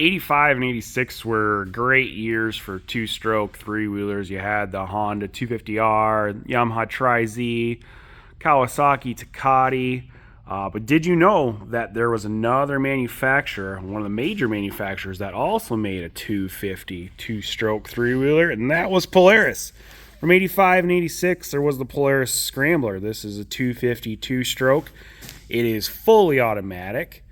85 and 86 were great years for two-stroke three-wheelers. You had the Honda 250R, Yamaha Tri-Z, Kawasaki Takati. But did you know that there was another manufacturer, one of the major manufacturers, that also made a 250 two-stroke three-wheeler, and that was Polaris. From 85 and 86, there was the Polaris Scrambler. This is a 250 two-stroke. It is fully automatic.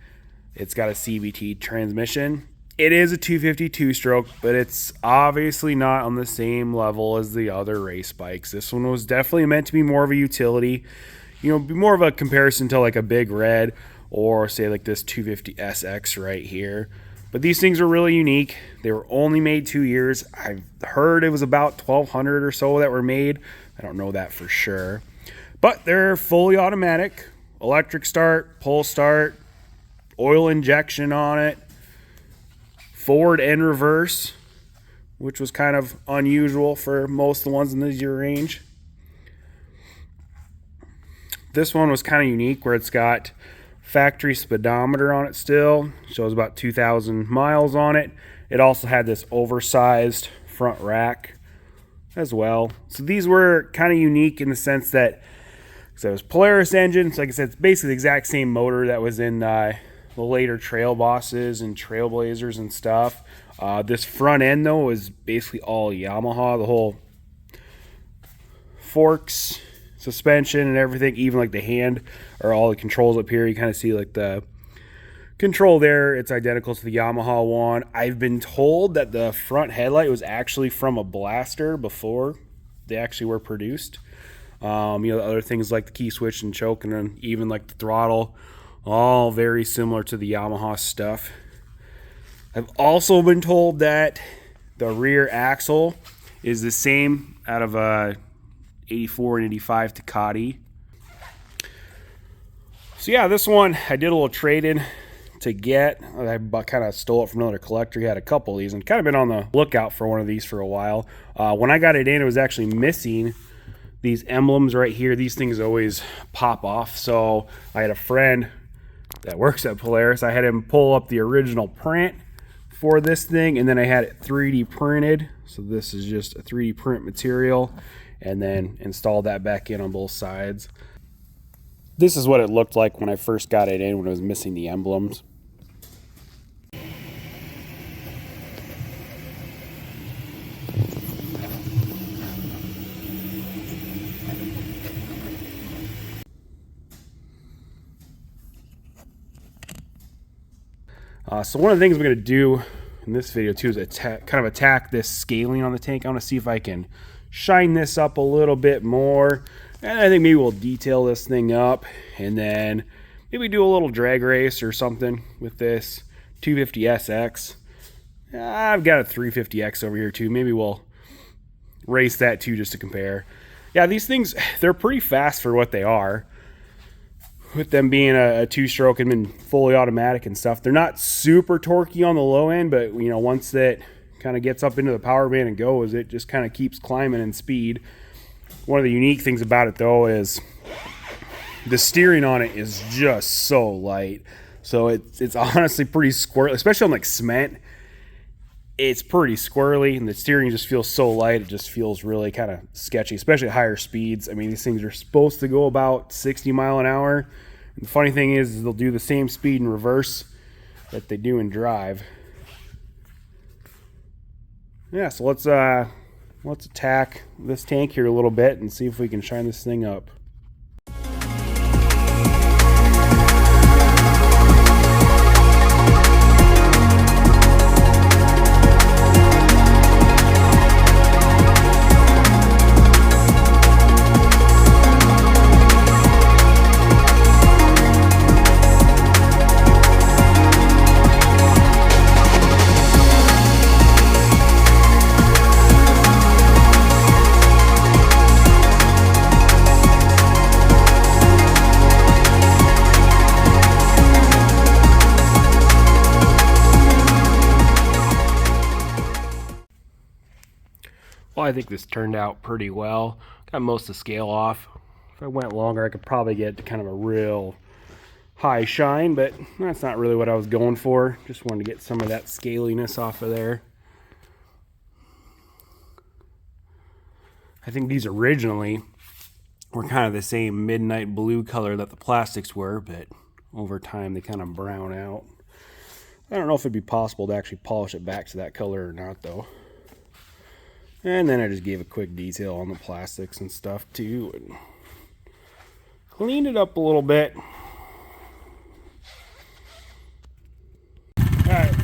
It's got a CVT transmission. It is a 250 two-stroke, but it's obviously not on the same level as the other race bikes. This one was definitely meant to be more of a utility, you know, be more of a comparison to like a Big Red or say like this 250 SX right here. But these things are really unique. They were only made 2 years. I've heard it was about 1,200 or so that were made. I don't know that for sure. But they're fully automatic, electric start, pull start, oil injection on it, forward and reverse, which was kind of unusual for most of the ones in this year range. This one was kind of unique where it's got factory speedometer on it still. Shows about 2,000 miles on it. It also had this oversized front rack as well. So these were kind of unique in the sense that it was Polaris engine. So like I said, it's basically the exact same motor that was in the later Trail Bosses and Trailblazers and stuff. This front end though is basically all Yamaha. The whole forks, suspension and everything, even like the hand or all the controls up here, you kind of see like the control there. It's identical to the Yamaha one. I've been told that the front headlight was actually from a Blaster before they actually were produced. You know, the other things like the key switch and choke and then even like the throttle, all very similar to the Yamaha stuff. I've also been told that the rear axle is the same out of a 84 and 85 Takati. So yeah, this one I did a little trade-in to get. I kind of stole it from another collector. He had a couple of these and kind of been on the lookout for one of these for a while. When I got it in, it was actually missing these emblems right here. These things always pop off. So I had a friend that works at Polaris. I had him pull up the original print for this thing, and then I had it 3D printed. So this is just a 3D print material, and then installed that back in on both sides. This is what it looked like when I first got it in, when it was missing the emblems. So one of the things we're going to do in this video too is kind of attack this scaling on the tank. I want to see if I can shine this up a little bit more. And I think maybe we'll detail this thing up and then maybe do a little drag race or something with this 250SX. I've got a 350X over here too. Maybe we'll race that too just to compare. Yeah, these things, they're pretty fast for what they are. With them being a two-stroke and been fully automatic and stuff, they're not super torquey on the low end, but you know, once that kind of gets up into the power band and goes, it just kind of keeps climbing in speed. One of the unique things about it though is the steering on it is just so light. So it's honestly pretty squirrely, especially on like cement. It's pretty squirrely and the steering just feels so light. It just feels really kind of sketchy, especially at higher speeds. I mean, these things are supposed to go about 60 miles an hour. And the funny thing is they'll do the same speed in reverse that they do in drive. Yeah, so let's attack this tank here a little bit and see if we can shine this thing up. Well, I think this turned out pretty well. Got most of the scale off. If I went longer, I could probably get to kind of a real high shine, but that's not really what I was going for. Just wanted to get some of that scaliness off of there. I think these originally were kind of the same midnight blue color that the plastics were, but over time they kind of brown out. I don't know if it'd be possible to actually polish it back to that color or not though. And then I just gave a quick detail on the plastics and stuff too, and cleaned it up a little bit. All right.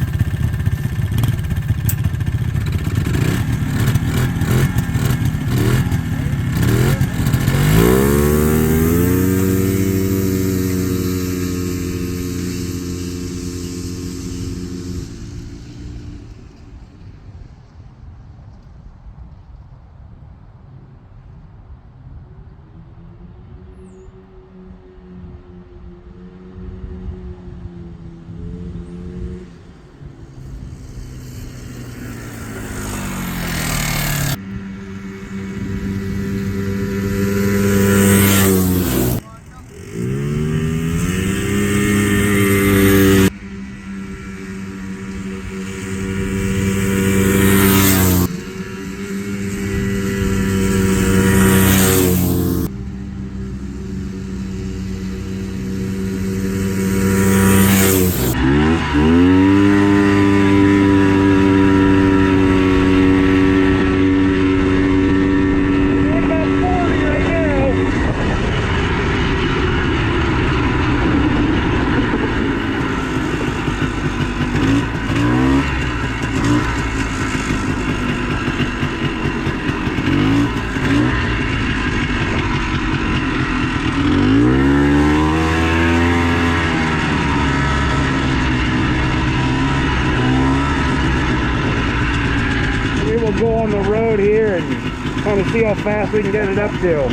Go on the road here and kind of see how fast we can get it up to.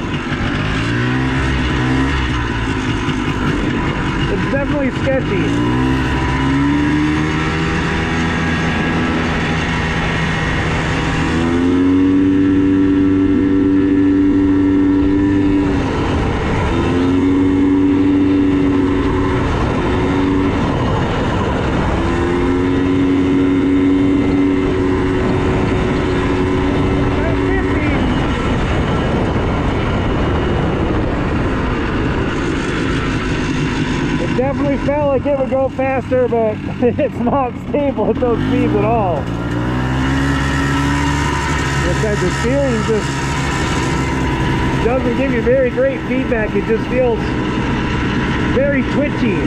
It's definitely sketchy. Definitely felt like it would go faster, but it's not stable at those speeds at all. Because the steering just doesn't give you very great feedback. It just feels very twitchy.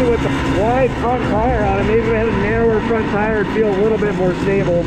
With the wide front tire on it, maybe if we had a narrower front tire, it'd feel a little bit more stable.